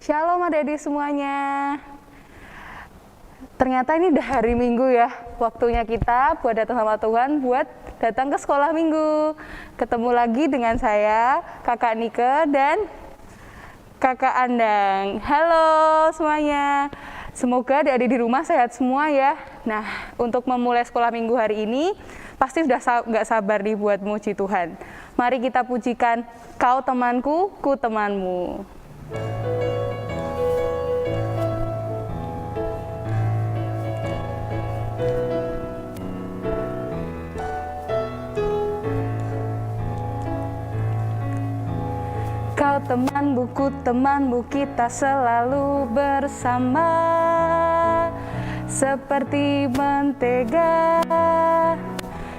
Shalom adik-adik semuanya. Ternyata ini udah hari Minggu ya, waktunya kita buat datang sama Tuhan, buat datang ke sekolah Minggu. Ketemu lagi dengan saya, Kakak Nike dan Kakak Andang. Halo semuanya, semoga adik-adik di rumah sehat semua ya. Nah, untuk memulai sekolah Minggu hari ini, pasti sudah nggak sabar nih buat memuji Tuhan. Mari kita pujikan, Kau temanku, ku temanmu. Kau temanmu, ku temanmu, kita selalu bersama, seperti mentega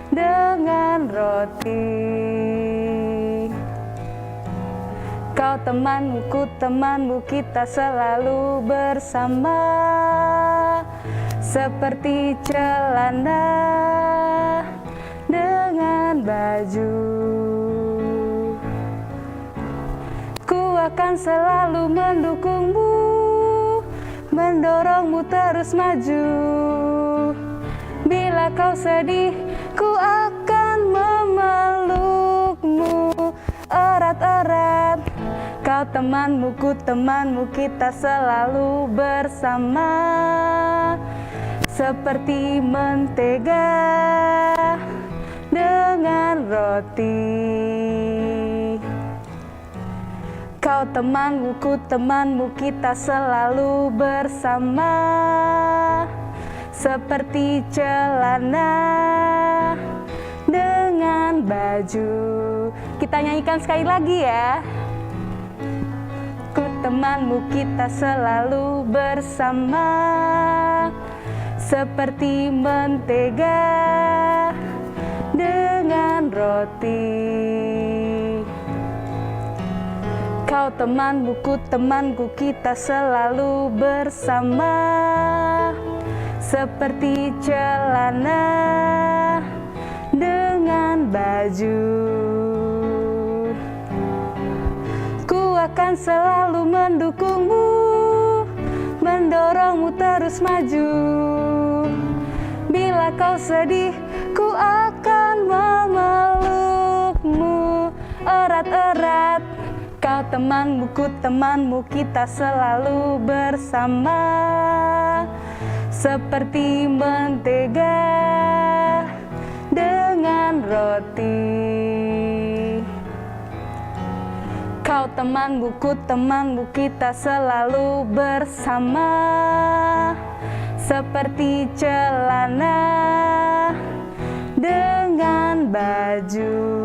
dengan roti. Kau temanmu, ku temanmu, kita selalu bersama, seperti celana dengan baju. Ku akan selalu mendukungmu, mendorongmu terus maju. Bila kau sedih, ku akan memelukmu erat-erat. Kau temanmu, ku temanmu, kita selalu bersama, seperti mentega dengan roti. Kau temanmu, ku temanmu, kita selalu bersama, seperti celana dengan baju. Kita nyanyikan sekali lagi ya. Ku temanmu, kita selalu bersama, seperti mentega dengan roti. Kau temanmu, ku temanku, kita selalu bersama, seperti celana dengan baju. Ku akan selalu mendukungmu, mendorongmu terus maju. Bila kau sedih, ku akan memelukmu erat-erat. Kau temanmu, ku temanmu, kita selalu bersama, seperti mentega dengan roti. Kau temanmu, ku temanmu, kita selalu bersama, seperti celana dengan baju.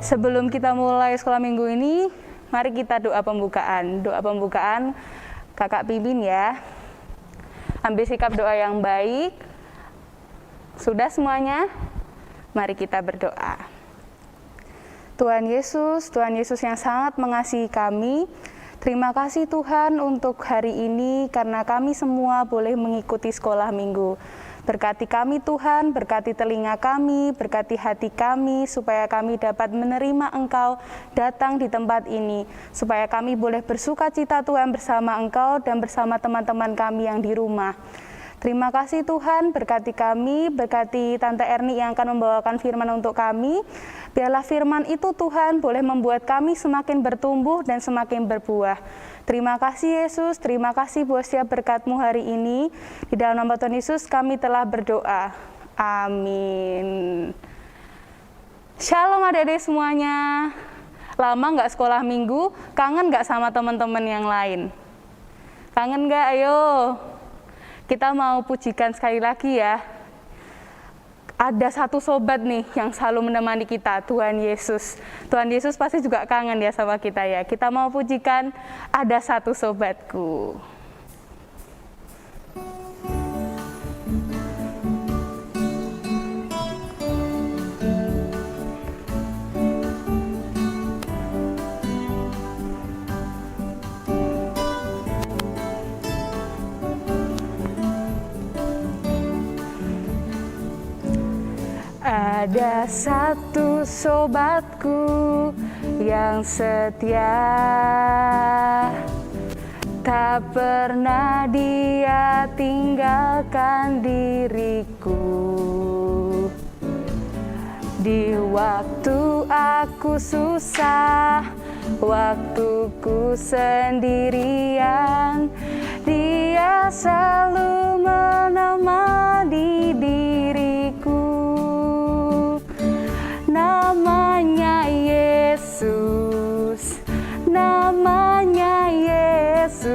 Sebelum kita mulai sekolah minggu ini, mari kita doa pembukaan. Doa pembukaan kakak pimpin ya. Ambil sikap doa yang baik. Sudah semuanya? Mari kita berdoa. Tuhan Yesus yang sangat mengasihi kami, terima kasih Tuhan untuk hari ini karena kami semua boleh mengikuti sekolah minggu. Berkati kami Tuhan, berkati telinga kami, berkati hati kami, supaya kami dapat menerima Engkau datang di tempat ini, supaya kami boleh bersuka cita Tuhan bersama Engkau dan bersama teman-teman kami yang di rumah. Terima kasih Tuhan, berkati kami, berkati Tante Erni yang akan membawakan firman untuk kami. Biarlah firman itu Tuhan boleh membuat kami semakin bertumbuh dan semakin berbuah. Terima kasih Yesus, terima kasih buat setiap berkat-Mu hari ini. Di dalam nama Tuhan Yesus kami telah berdoa. Amin. Shalom adik-adik semuanya. Lama nggak sekolah minggu, kangen nggak sama teman-teman yang lain? Kangen nggak? Ayo. Kita mau pujikan sekali lagi ya. Ada satu sobat nih yang selalu menemani kita, Tuhan Yesus. Tuhan Yesus pasti juga kangen ya sama kita ya. Kita mau pujikan Ada Satu Sobatku. Ada satu sobatku yang setia. Tak pernah Dia tinggalkan diriku. Di waktu aku susah, waktuku sendirian, Dia selalu menemani diriku. Namanya Yesus, namanya Yesus,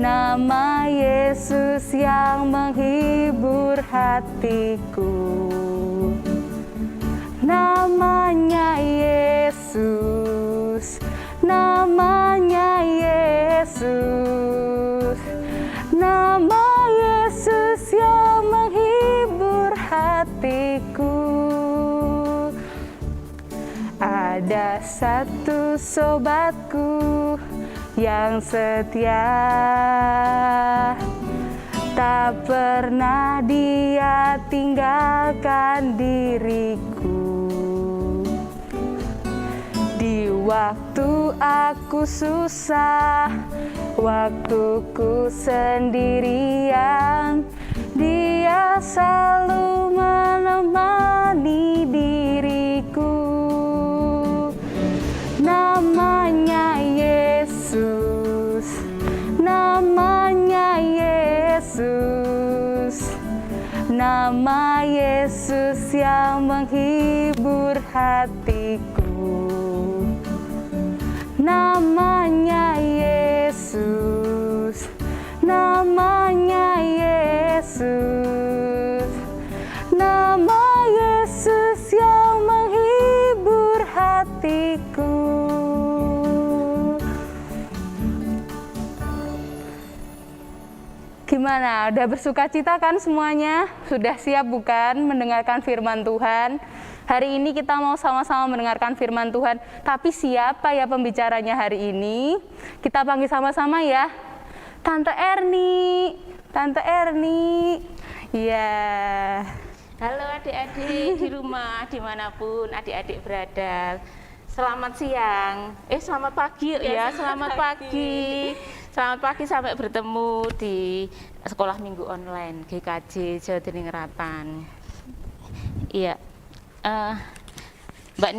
nama Yesus yang menghibur hatiku. Namanya Yesus, namanya Yesus, nama Yesus yang menghibur hatiku. Ada satu sobatku yang setia, tak pernah Dia tinggalkan diriku. Di waktu aku susah, waktuku sendirian, Dia selalu menemani diriku. Namanya Yesus, namanya Yesus, nama Yesus yang menghibur hatiku. Namanya Yesus, namanya Yesus, nama Yesus yang menghibur hatiku. Gimana? Udah bersuka cita kan semuanya? Sudah siap bukan mendengarkan firman Tuhan? Hari ini kita mau sama-sama mendengarkan firman Tuhan. Tapi siapa ya pembicaranya hari ini? Kita panggil sama-sama ya. Tante Erni. Tante Erni. Ya. Halo adik-adik di rumah, dimanapun adik-adik berada. Selamat siang. Selamat pagi ya. Selamat pagi. Selamat pagi, sampai bertemu di sekolah minggu online GKJ Jawa Tinggiratan. Iya. Mbak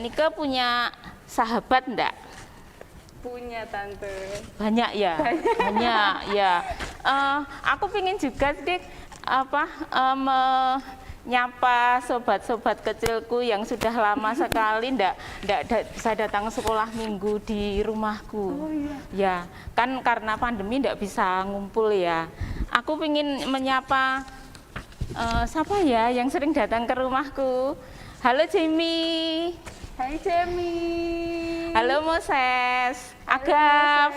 Nike punya sahabat enggak? Punya Tante. Banyak ya? Banyak ya. Aku pengen juga sedikit menyapa sobat-sobat kecilku yang sudah lama sekali enggak bisa datang sekolah minggu di rumahku. Oh iya. Ya, kan karena pandemi enggak bisa ngumpul ya. Aku pengen menyapa siapa ya yang sering datang ke rumahku. Halo Jamie. Hai Jamie. Halo Moses, Agap.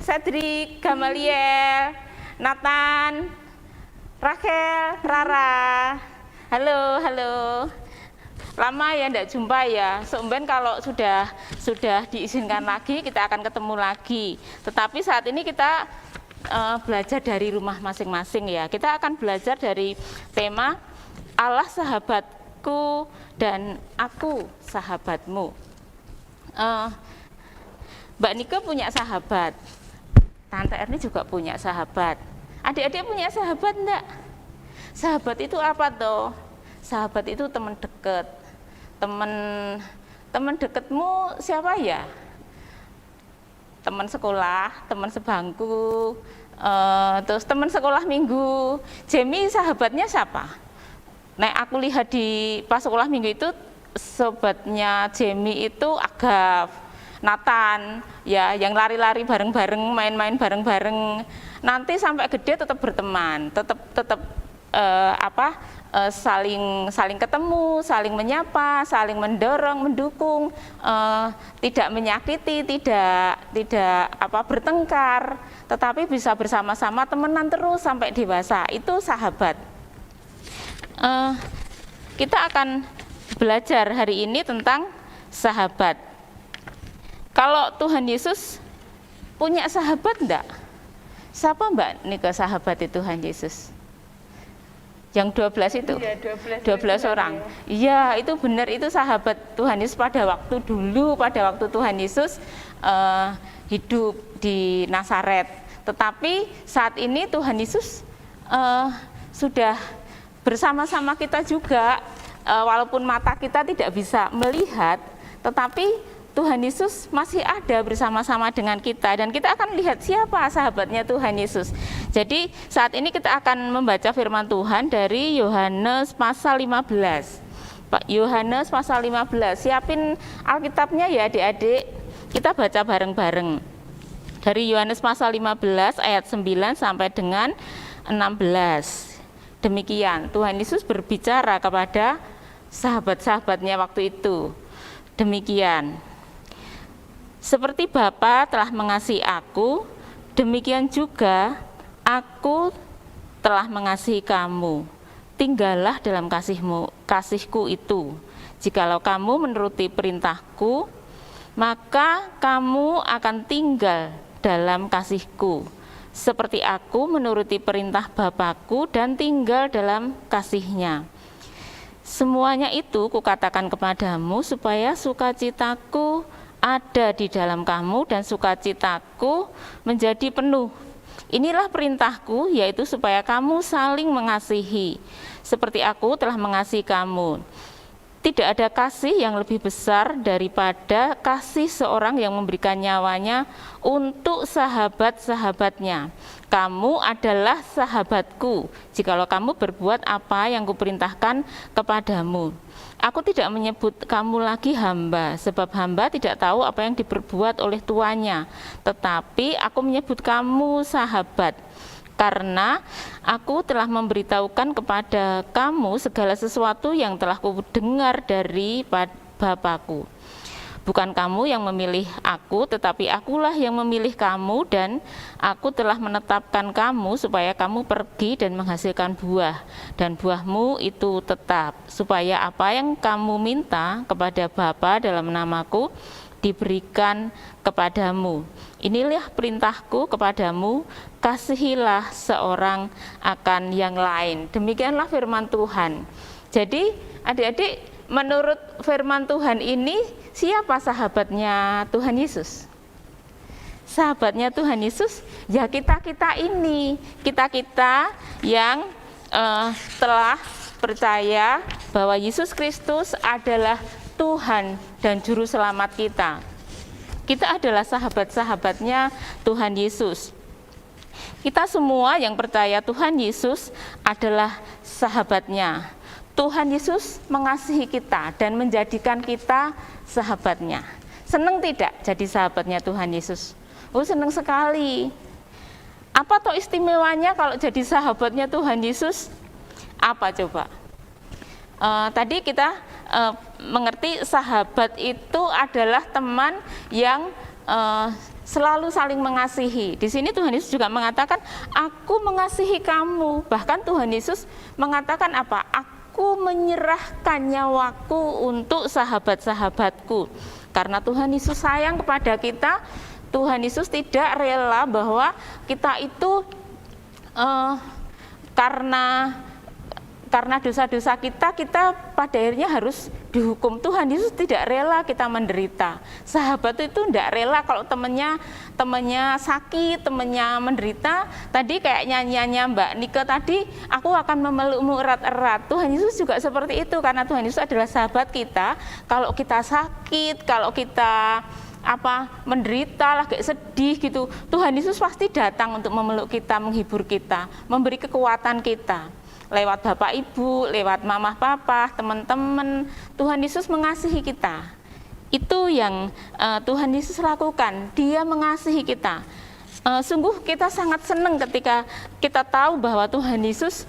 Cedric, Gamaliel, Nathan, Rachel, Rara. Halo. Lama ya enggak jumpa ya. Seumben kalau sudah diizinkan lagi kita akan ketemu lagi. Tetapi saat ini kita belajar dari rumah masing-masing ya. Kita akan belajar dari tema Allah sahabatku dan aku sahabatmu. Mbak Nike punya sahabat, Tante Erni juga punya sahabat. Adik-adik punya sahabat enggak? Sahabat itu apa toh? Sahabat itu teman dekat. Teman dekatmu siapa ya? Teman sekolah, teman sebangku, terus teman sekolah minggu. Jamie sahabatnya siapa? Nah, aku lihat di pas sekolah minggu itu sobatnya Jamie itu Agaf, Nathan, ya, yang lari-lari bareng-bareng, main-main bareng-bareng. Nanti sampai gede tetap berteman, tetap saling ketemu, saling menyapa, saling mendorong, mendukung, tidak menyakiti, tidak bertengkar, tetapi bisa bersama-sama temenan terus sampai dewasa. Itu sahabat. Kita akan belajar hari ini tentang sahabat. Kalau Tuhan Yesus punya sahabat enggak? Siapa Mbak Nika sahabat Tuhan Yesus? Yang 12 itu? Iya, 12 orang. Iya, itu benar, itu sahabat Tuhan Yesus pada waktu dulu, pada waktu Tuhan Yesus hidup di Nazaret. Tetapi saat ini Tuhan Yesus sudah bersama-sama kita juga, walaupun mata kita tidak bisa melihat, tetapi Tuhan Yesus masih ada bersama-sama dengan kita, dan kita akan lihat siapa sahabatnya Tuhan Yesus. Jadi saat ini kita akan membaca firman Tuhan dari Yohanes pasal 15. Pak Yohanes pasal 15. Siapin Alkitabnya ya adik-adik. Kita baca bareng-bareng. Dari Yohanes pasal 15 ayat 9 sampai dengan 16. Demikian Tuhan Yesus berbicara kepada sahabat-sahabatnya waktu itu. Demikian. Seperti Bapa telah mengasihi aku, demikian juga aku telah mengasihi kamu. Tinggallah dalam kasihku itu. Jikalau kamu menuruti perintahku, maka kamu akan tinggal dalam kasihku. Seperti aku menuruti perintah Bapakku dan tinggal dalam kasihnya. Semuanya itu kukatakan kepadamu supaya sukacitaku ada di dalam kamu dan sukacitaku menjadi penuh. Inilah perintahku, yaitu supaya kamu saling mengasihi, seperti aku telah mengasihi kamu. Tidak ada kasih yang lebih besar daripada kasih seorang yang memberikan nyawanya untuk sahabat-sahabatnya. Kamu adalah sahabatku, jikalau kamu berbuat apa yang kuperintahkan kepadamu. Aku tidak menyebut kamu lagi hamba, sebab hamba tidak tahu apa yang diperbuat oleh tuannya. Tetapi aku menyebut kamu sahabat, karena aku telah memberitahukan kepada kamu segala sesuatu yang telah kudengar dari Bapakku. Bukan kamu yang memilih aku, tetapi akulah yang memilih kamu, dan aku telah menetapkan kamu supaya kamu pergi dan menghasilkan buah, dan buahmu itu tetap, supaya apa yang kamu minta kepada Bapa dalam namaku diberikan kepadamu. Inilah perintahku kepadamu, kasihilah seorang akan yang lain. Demikianlah firman Tuhan. Jadi adik-adik, menurut firman Tuhan ini, siapa sahabatnya Tuhan Yesus? Sahabatnya Tuhan Yesus ya kita-kita ini, kita-kita yang telah percaya bahwa Yesus Kristus adalah Tuhan dan Juru Selamat kita. Kita adalah sahabat-sahabatnya Tuhan Yesus. Kita semua yang percaya Tuhan Yesus adalah sahabatnya. Tuhan Yesus mengasihi kita dan menjadikan kita sahabatnya. Senang tidak jadi sahabatnya Tuhan Yesus? Oh, senang sekali. Apa toh istimewanya kalau jadi sahabatnya Tuhan Yesus? Apa coba? Tadi kita mengerti sahabat itu adalah teman yang selalu saling mengasihi. Di sini Tuhan Yesus juga mengatakan, aku mengasihi kamu. Bahkan Tuhan Yesus mengatakan apa? Aku menyerahkan nyawaku untuk sahabat-sahabatku. Karena Tuhan Yesus sayang kepada kita, Tuhan Yesus tidak rela bahwa kita itu karena dosa-dosa kita pada akhirnya harus dihukum. Tuhan Yesus tidak rela kita menderita. Sahabat itu tidak rela kalau temannya sakit, temannya menderita. Tadi kayak nyanyiannya Mbak Nike tadi, aku akan memelukmu erat-erat. Tuhan Yesus juga seperti itu, karena Tuhan Yesus adalah sahabat kita. Kalau kita sakit, kalau kita menderita, lagi sedih gitu, Tuhan Yesus pasti datang untuk memeluk kita, menghibur kita, memberi kekuatan kita. Lewat bapak ibu, lewat mama papa, teman-teman, Tuhan Yesus mengasihi kita. Itu yang Tuhan Yesus lakukan, Dia mengasihi kita. Sungguh kita sangat senang ketika kita tahu bahwa Tuhan Yesus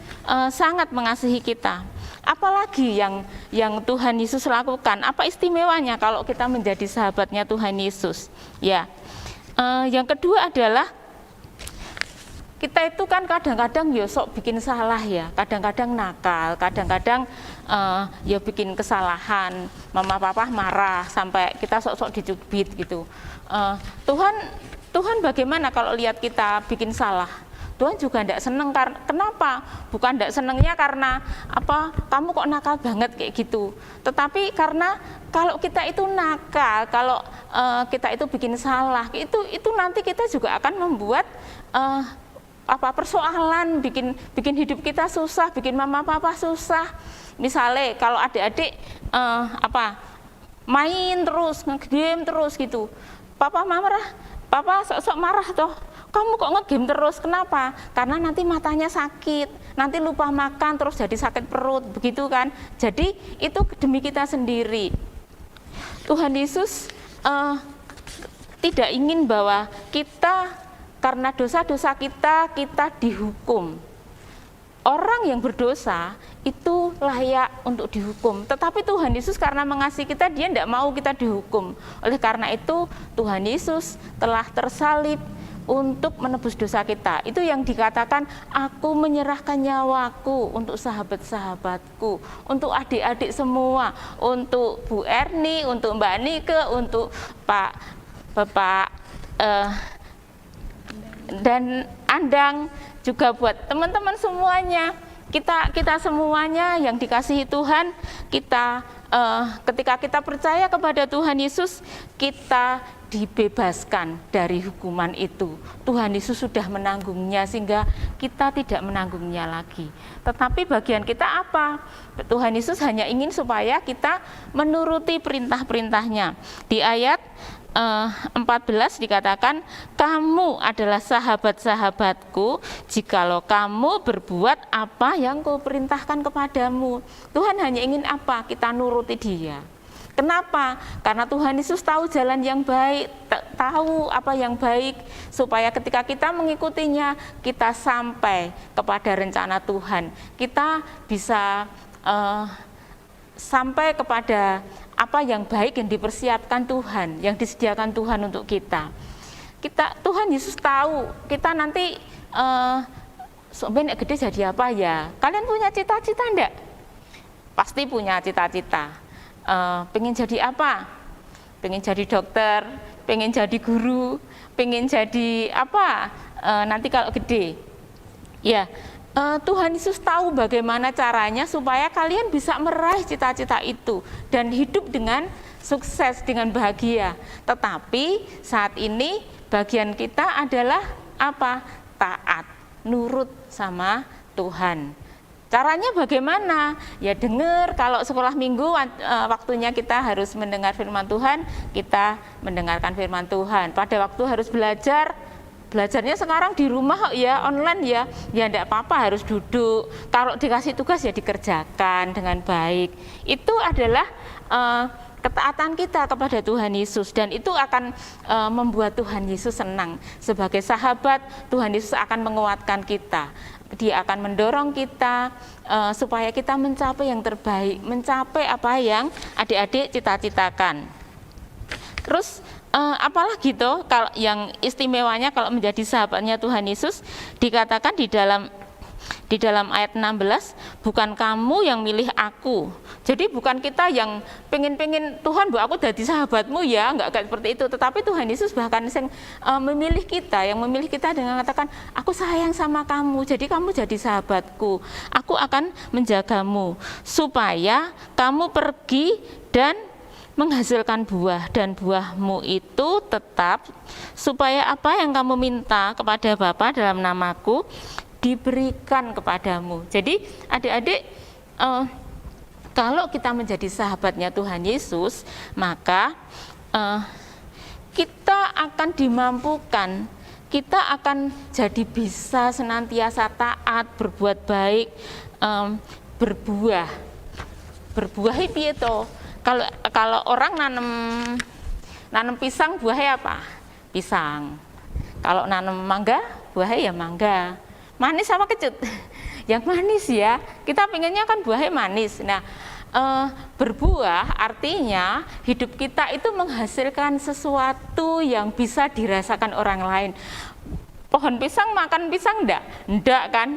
sangat mengasihi kita. Apalagi yang Tuhan Yesus lakukan? Apa istimewanya kalau kita menjadi sahabatnya Tuhan Yesus? Ya, yang kedua adalah kita itu kan kadang-kadang ya sok bikin salah ya, kadang-kadang nakal, kadang-kadang ya bikin kesalahan, mama papa marah sampai kita sok-sok dicubit gitu. Tuhan bagaimana kalau lihat kita bikin salah? Tuhan juga tidak senang. Kenapa? Bukan tidak senangnya karena apa? Kamu kok nakal banget kayak gitu. Tetapi karena kalau kita itu nakal, kalau kita itu bikin salah, itu nanti kita juga akan membuat persoalan, bikin hidup kita susah, bikin mama papa susah. Misalnya kalau adik-adik main terus, nge-game terus gitu, papa sok-sok marah toh, kamu kok nge-game terus, kenapa? Karena nanti matanya sakit, nanti lupa makan, terus jadi sakit perut, begitu kan. Jadi itu demi kita sendiri. Tuhan Yesus tidak ingin bahwa kita karena dosa-dosa kita dihukum. Orang yang berdosa itu layak untuk dihukum. Tetapi Tuhan Yesus karena mengasihi kita, dia tidak mau kita dihukum. Oleh karena itu Tuhan Yesus telah tersalib untuk menebus dosa kita. Itu yang dikatakan, aku menyerahkan nyawaku untuk sahabat-sahabatku, untuk adik-adik semua, untuk Bu Erni, untuk Mbak Nike, untuk Bapak dan Andang, juga buat teman-teman semuanya. Kita semuanya yang dikasihi Tuhan, ketika kita percaya kepada Tuhan Yesus, kita dibebaskan dari hukuman itu. Tuhan Yesus sudah menanggungnya sehingga kita tidak menanggungnya lagi. Tetapi bagian kita apa? Tuhan Yesus hanya ingin supaya kita menuruti perintah-perintahnya. Di ayat 14 dikatakan, kamu adalah sahabat-sahabatku jikalau kamu berbuat apa yang kuperintahkan kepadamu. Tuhan hanya ingin apa? Kita nuruti dia. Kenapa? Karena Tuhan Yesus tahu jalan yang baik, tahu apa yang baik, supaya ketika kita mengikutinya, kita sampai kepada rencana Tuhan. Kita bisa sampai kepada apa yang baik yang dipersiapkan Tuhan, yang disediakan Tuhan untuk kita. Tuhan Yesus tahu kita nanti sebenarnya gede jadi apa ya? Kalian punya cita-cita enggak? Pasti punya cita-cita. Pengen jadi apa? Pengen jadi dokter, pengen jadi guru, pengen jadi apa? Nanti kalau gede. Ya. Tuhan Yesus tahu bagaimana caranya supaya kalian bisa meraih cita-cita itu dan hidup dengan sukses, dengan bahagia. Tetapi saat ini bagian kita adalah apa? Taat, nurut sama Tuhan. Caranya bagaimana? Ya dengar, kalau sekolah minggu waktunya kita harus mendengar firman Tuhan, kita mendengarkan firman Tuhan. Pada waktu harus belajarnya sekarang di rumah ya, online ya enggak apa-apa, harus duduk. Kalau dikasih tugas ya dikerjakan dengan baik. Itu adalah ketaatan kita kepada Tuhan Yesus, dan itu akan membuat Tuhan Yesus senang. Sebagai sahabat, Tuhan Yesus akan menguatkan kita. Dia akan mendorong kita supaya kita mencapai yang terbaik, mencapai apa yang adik-adik cita-citakan. Terus apalagi toh kalau yang istimewanya kalau menjadi sahabatnya Tuhan Yesus, dikatakan di dalam ayat 16, bukan kamu yang milih aku. Jadi bukan kita yang pengen Tuhan bu aku jadi sahabatmu ya, enggak kayak seperti itu. Tetapi Tuhan Yesus bahkan memilih kita, yang memilih kita dengan mengatakan, aku sayang sama kamu, jadi kamu jadi sahabatku. Aku akan menjagamu supaya kamu pergi dan menghasilkan buah, dan buahmu itu tetap, supaya apa yang kamu minta kepada Bapa dalam namaku diberikan kepadamu. Jadi adik-adik, kalau kita menjadi sahabatnya Tuhan Yesus, maka kita akan dimampukan, kita akan jadi bisa senantiasa taat, berbuat baik, berbuah piye to? Kalau orang nanam pisang, buahnya apa? Pisang. Kalau nanam mangga, buahnya ya mangga. Manis sama kecut? Yang manis ya. Kita pengennya kan buahnya manis. Nah, berbuah artinya hidup kita itu menghasilkan sesuatu yang bisa dirasakan orang lain. Pohon pisang makan pisang enggak kan?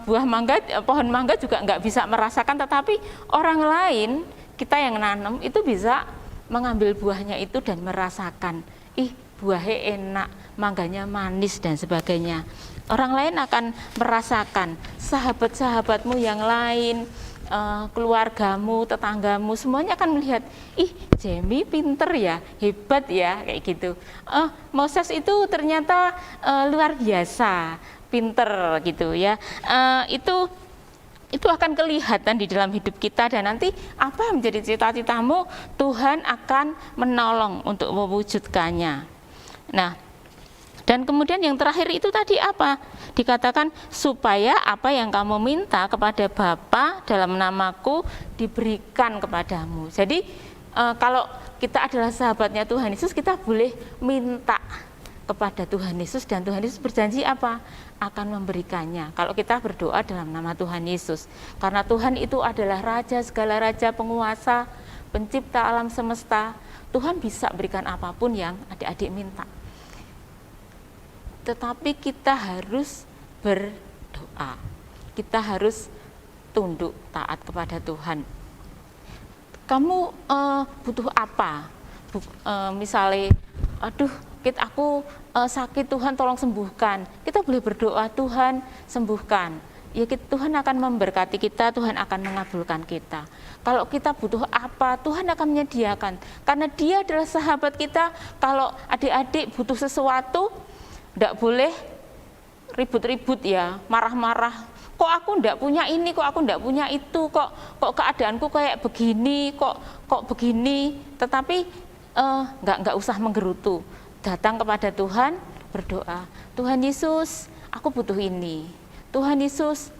Pohon mangga juga enggak bisa merasakan, tetapi orang lain, kita yang nanam itu bisa mengambil buahnya itu dan merasakan, buahnya enak, mangganya manis dan sebagainya. Orang lain akan merasakan, sahabat-sahabatmu yang lain, keluargamu, tetanggamu, semuanya akan melihat, ih Jamie pinter ya, hebat ya, kayak gitu. Moses itu ternyata luar biasa, pinter gitu ya. Itu akan kelihatan di dalam hidup kita, dan nanti apa yang menjadi cita-citamu, Tuhan akan menolong untuk mewujudkannya. Nah, dan kemudian yang terakhir itu tadi apa? Dikatakan supaya apa yang kamu minta kepada Bapa dalam namaku diberikan kepadamu. Jadi kalau kita adalah sahabatnya Tuhan Yesus, kita boleh minta kepada Tuhan Yesus, dan Tuhan Yesus berjanji apa? Akan memberikannya kalau kita berdoa dalam nama Tuhan Yesus. Karena Tuhan itu adalah Raja segala raja, penguasa, pencipta alam semesta. Tuhan bisa berikan apapun yang adik-adik minta. Tetapi kita harus berdoa. Kita harus tunduk taat kepada Tuhan. Kamu butuh apa? Misalnya, aduh, aku sakit, Tuhan tolong sembuhkan. Kita boleh berdoa, Tuhan sembuhkan. Ya, Tuhan akan memberkati kita, Tuhan akan mengabulkan kita. Kalau kita butuh apa, Tuhan akan menyediakan. Karena Dia adalah sahabat kita. Kalau adik-adik butuh sesuatu, tidak boleh ribut-ribut ya, marah-marah. Kok aku tidak punya ini, kok aku tidak punya itu, kok keadaanku kayak begini, kok begini. Tetapi nggak usah menggerutu. Datang kepada Tuhan, berdoa, Tuhan Yesus, aku butuh ini. Tuhan Yesus,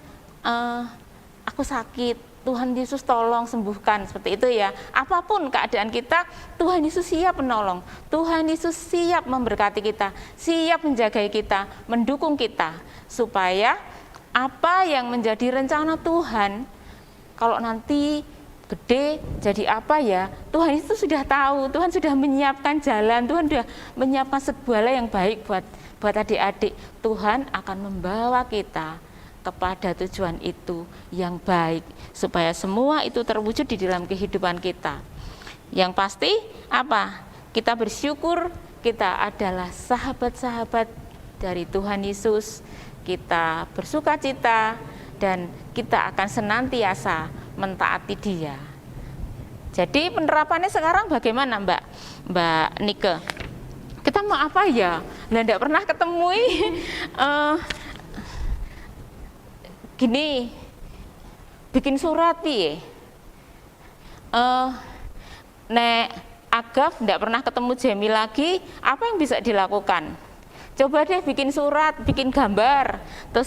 aku sakit. Tuhan Yesus tolong sembuhkan, seperti itu ya. Apapun keadaan kita, Tuhan Yesus siap menolong. Tuhan Yesus siap memberkati kita, siap menjagai kita, mendukung kita, supaya apa yang menjadi rencana Tuhan, kalau nanti gede jadi apa ya, Tuhan itu sudah tahu, Tuhan sudah menyiapkan jalan, Tuhan sudah menyiapkan segala yang baik buat adik-adik. Tuhan akan membawa kita kepada tujuan itu yang baik, supaya semua itu terwujud di dalam kehidupan kita. Yang pasti apa? Kita bersyukur kita adalah sahabat-sahabat dari Tuhan Yesus. Kita bersuka cita dan kita akan senantiasa mentaati Dia. Jadi penerapannya sekarang bagaimana, Mbak Nike? Kita mau apa ya? Nah, tidak pernah ketemu gini, bikin surat piye? Nek Agaf tidak pernah ketemu Jamie lagi, apa yang bisa dilakukan? Coba deh bikin surat, bikin gambar, terus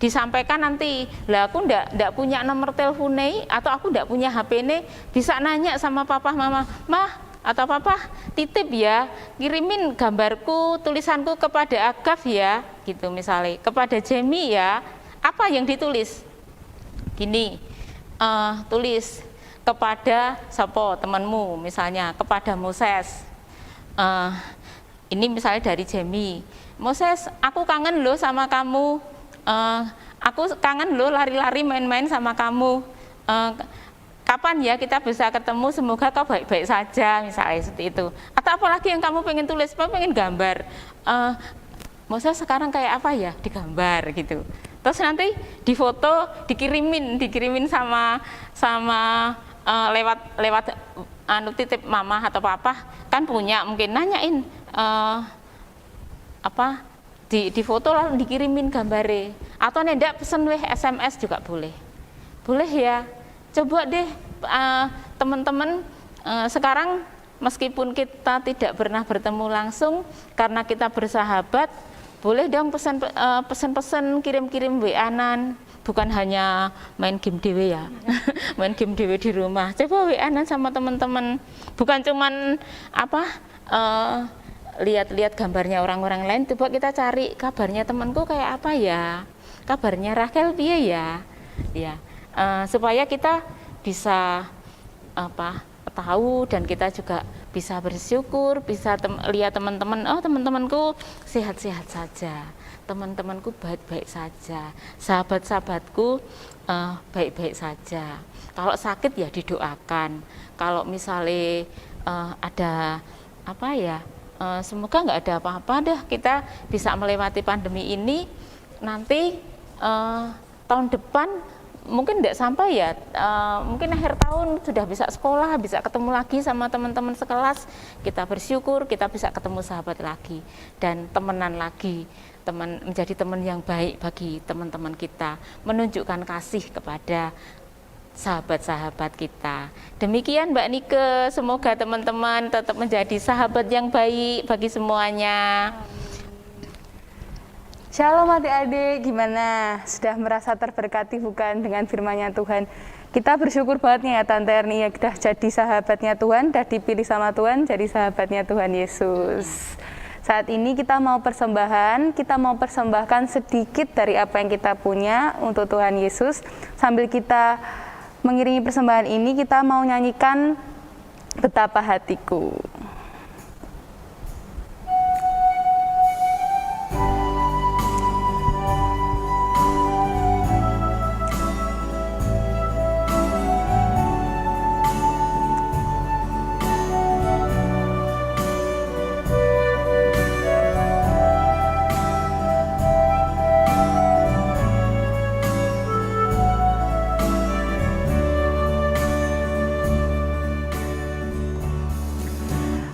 disampaikan nanti. Lah aku ndak punya nomor teleponnya, atau aku ndak punya HP nih, bisa nanya sama papa mama, mah atau papa titip ya, kirimin gambarku, tulisanku kepada Agaf ya, gitu misalnya, kepada Jamie ya. Apa yang ditulis? Gini, tulis kepada Sopo temanmu, misalnya kepada Moses. Ini misalnya dari Jamie, Moses, aku kangen loh sama kamu, aku kangen loh lari-lari main-main sama kamu, kapan ya kita bisa ketemu, semoga kau baik-baik saja, misalnya seperti itu. Atau apalagi yang kamu pengen tulis, pengen gambar, Moses sekarang kayak apa ya, digambar gitu. Terus nanti difoto, dikirimin sama lewat titip mama atau papa, kan punya, mungkin nanyain di foto lalu dikirimin gambare, atau nendak pesen SMS juga boleh ya. Coba deh teman-teman, sekarang meskipun kita tidak pernah bertemu langsung, karena kita bersahabat, boleh dong pesan-pesan, kirim-kirim WA-an, bukan hanya main game dewe ya. Main game dewe di rumah, coba WA-an sama teman-teman, bukan cuman lihat-lihat gambarnya orang-orang lain, coba kita cari kabarnya temanku kayak apa ya, kabarnya Rachel piye ya, supaya kita bisa tahu, dan kita juga bisa bersyukur, bisa lihat teman-teman, oh teman-temanku sehat-sehat saja, teman-temanku baik-baik saja, sahabat-sahabatku baik-baik saja. Kalau sakit ya didoakan, kalau misalnya ada semoga nggak ada apa-apa dah, kita bisa melewati pandemi ini. Nanti tahun depan mungkin tidak sampai ya, mungkin akhir tahun sudah bisa sekolah, bisa ketemu lagi sama teman-teman sekelas. Kita bersyukur kita bisa ketemu sahabat lagi dan temenan lagi, menjadi teman yang baik bagi teman-teman kita, menunjukkan kasih kepada sahabat-sahabat kita. Demikian Mbak Nike, semoga teman-teman tetap menjadi sahabat yang baik bagi semuanya. Shalom adik-adik, gimana? Sudah merasa terberkati bukan dengan firman-Nya Tuhan? Kita bersyukur banget nih ya Tante Erni ya, sudah jadi sahabatnya Tuhan, sudah dipilih sama Tuhan jadi sahabatnya Tuhan Yesus. Saat ini kita mau persembahkan sedikit dari apa yang kita punya untuk Tuhan Yesus. Sambil kita mengiringi persembahan ini, kita mau nyanyikan Betapa Hatiku.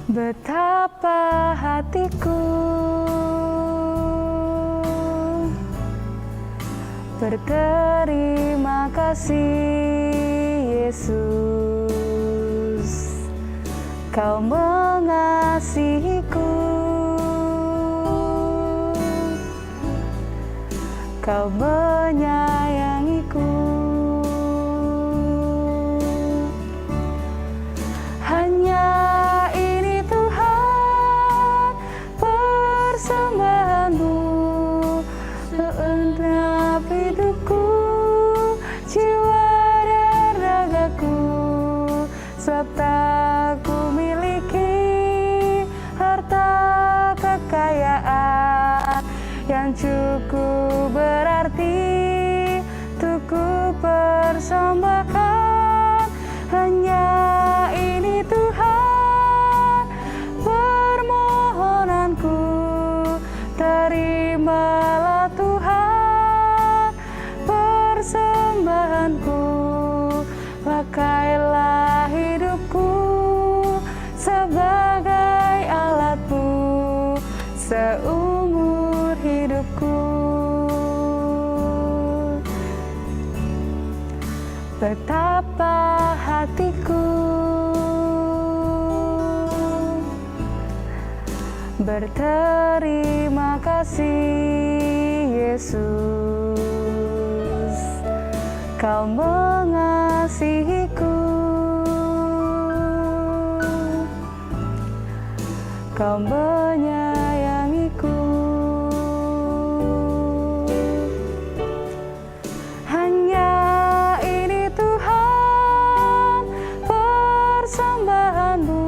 Betapa hatiku berterima kasih Yesus, Kau mengasihiku, Kau menyayangiku. Hanya persembahanmu segenap hidupku, jiwa dan ragaku, sebab tak ku miliki harta kekayaan yang cukup berarti untuk ku persembahkan. Hanya ini Tuhan permohonanku, terimalah Tuhan persembahanku, pakailah hidupku sebagai alatmu seumur hidupku. Betapa hatiku berterima kasih Yesus, Kau mengasihiku, Kau menyayangiku. Hanya ini Tuhan persembahanmu,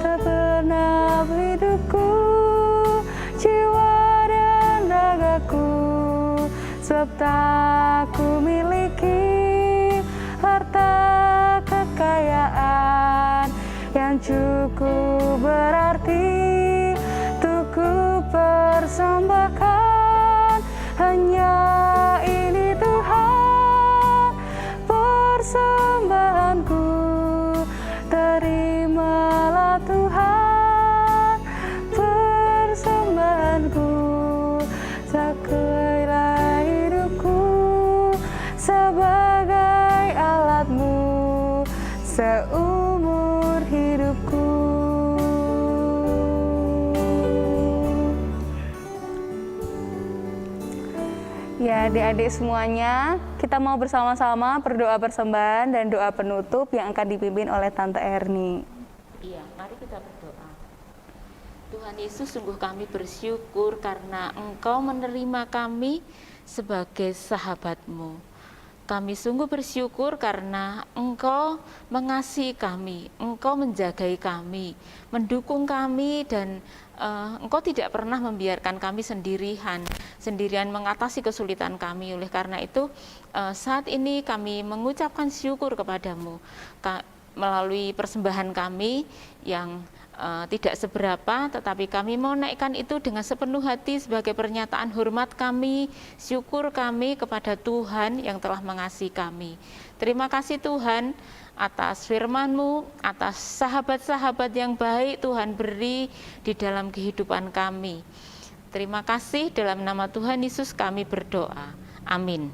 segenap hidupku, jiwa dan ragaku, sebab tak ku miliki harta kekayaan yang cukup berarti untuk ku persembahkan. Hanya ini Tuhan persembahanku, terimalah Tuhan persembahanku, pakailah hidupku sebagai alatmu seumur hidupku. Ya adik-adik semuanya, kita mau bersama-sama berdoa persembahan dan doa penutup yang akan dipimpin oleh Tante Erni. Iya, mari kita berdoa. Tuhan Yesus, sungguh kami bersyukur karena Engkau menerima kami sebagai sahabat-Mu. Kami sungguh bersyukur karena Engkau mengasihi kami, Engkau menjagai kami, mendukung kami, dan Engkau tidak pernah membiarkan kami sendirian mengatasi kesulitan kami. Oleh karena itu, saat ini kami mengucapkan syukur kepadamu. melalui persembahan kami yang tidak seberapa, tetapi kami mau naikkan itu dengan sepenuh hati sebagai pernyataan hormat kami, syukur kami kepada Tuhan yang telah mengasihi kami. Terima kasih Tuhan atas firman-Mu, atas sahabat-sahabat yang baik Tuhan beri di dalam kehidupan kami. Terima kasih, dalam nama Tuhan Yesus kami berdoa. Amin.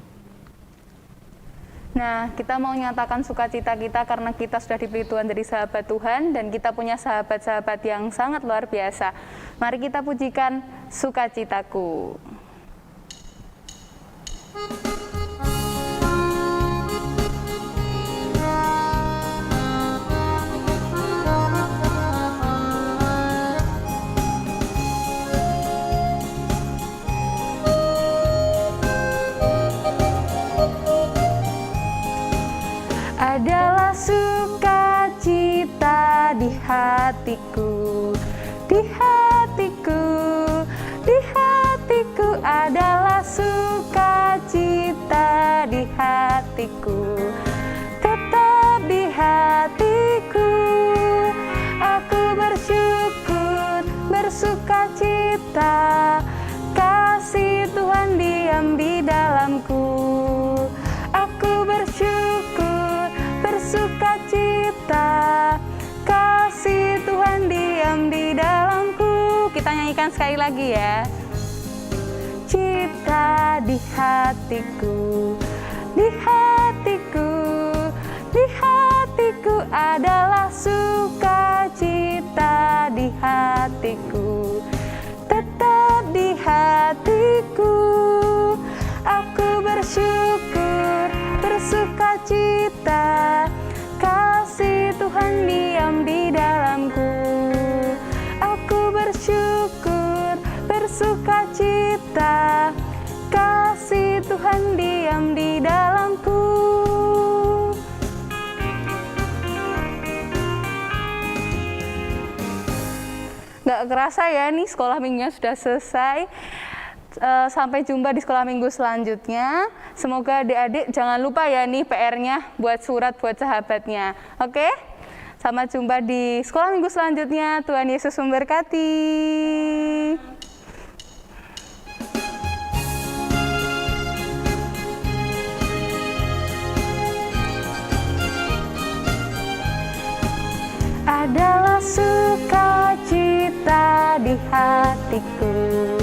Nah, kita mau nyatakan sukacita kita karena kita sudah diberi Tuhan dari sahabat Tuhan dan kita punya sahabat-sahabat yang sangat luar biasa. Mari kita pujikan sukacitaku. Adalah sukacita di hatiku, di hatiku, di hatiku adalah sukacita di hatiku, tetap di hatiku. Aku bersyukur, bersukacita, kasih Tuhan diam di dalamku. Aku bersyukur, bersukacita, kasih Tuhan diam di dalamku. Kita nyanyikan sekali lagi ya. Cita di hatiku, di hatiku, di hatiku adalah sukacita di hatiku, tetap di hatiku. Aku bersyukur, bersukacita, kasih Tuhan diam di dalamku. Aku bersyukur, bersukacita, kasih Tuhan diam di dalamku. Gak kerasa ya, nih sekolah minggunya sudah selesai. Sampai jumpa di sekolah minggu selanjutnya. Semoga adik-adik jangan lupa ya nih PR-nya buat surat buat sahabatnya. Oke? Sampai jumpa di sekolah minggu selanjutnya. Tuhan Yesus memberkati. Adalah sukacita di hatiku.